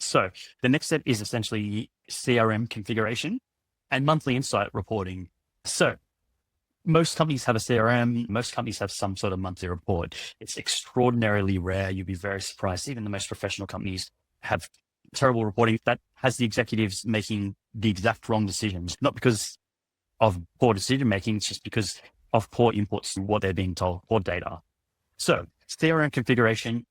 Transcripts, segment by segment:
So the next step is essentially CRM configuration and monthly insight reporting. So most companies have a CRM. Most companies have some sort of monthly report. It's extraordinarily rare. You'd be very surprised. Even the most professional companies have terrible reporting that has the executives making the exact wrong decisions, not because of poor decision making, it's just because of poor inputs to what they're being told, poor data. So CRM configuration,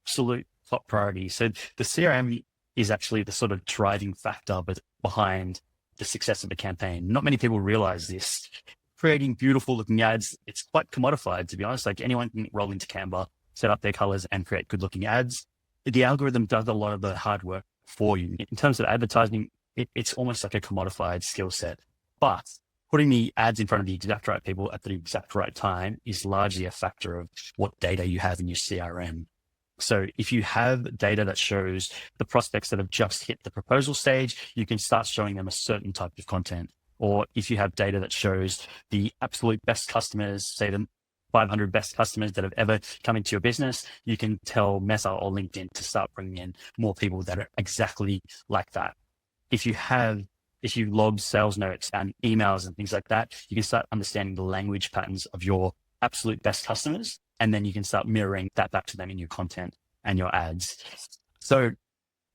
absolute top priority. So the CRM is actually the sort of driving factor behind the success of the campaign. Not many people realize this. Creating beautiful looking ads, it's quite commodified, to be honest. Like anyone can roll into Canva, set up their colors and create good looking ads. The algorithm does a lot of the hard work for you. In terms of advertising, it's almost like a commodified skill set. But putting the ads in front of the exact right people at the exact right time is largely a factor of what data you have in your CRM. So if you have data that shows the prospects that have just hit the proposal stage, you can start showing them a certain type of content. Or if you have data that shows the absolute best customers, say the 500 best customers that have ever come into your business, you can tell Meta or LinkedIn to start bringing in more people that are exactly like that. If you log sales notes and emails and things like that, you can start understanding the language patterns of your absolute best customers. And then you can start mirroring that back to them in your content and your ads. So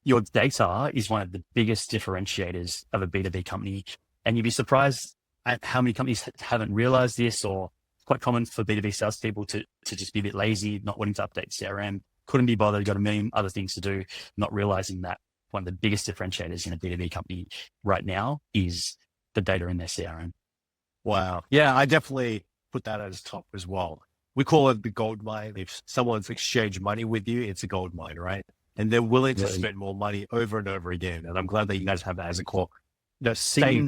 your data is one of the biggest differentiators of a B2B company. And you'd be surprised at how many companies haven't realized this, or it's quite common for B2B salespeople to just be a bit lazy, not wanting to update CRM, couldn't be bothered, got a million other things to do, not realizing that one of the biggest differentiators in a B2B company right now is the data in their CRM. Wow. Yeah, I definitely put that as top as well. We call it the gold mine. If someone's exchanged money with you, it's a gold mine, right? And they're willing to spend more money over and over again. And I'm glad that you guys have that as a core.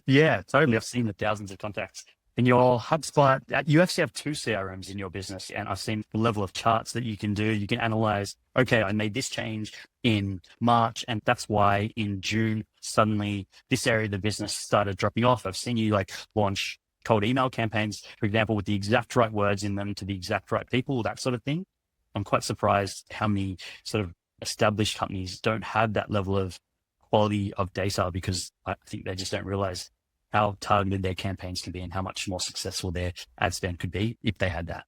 Yeah, totally. I've seen the thousands of contacts in your HubSpot. You actually have 2 CRMs in your business. And I've seen the level of charts that you can do. You can analyze, okay, I made this change in March, and that's why in June, suddenly this area of the business started dropping off. I've seen you like launch cold email campaigns, for example, with the exact right words in them to the exact right people, that sort of thing. I'm quite surprised how many sort of established companies don't have that level of quality of data, because I think they just don't realize how targeted their campaigns can be and how much more successful their ad spend could be if they had that.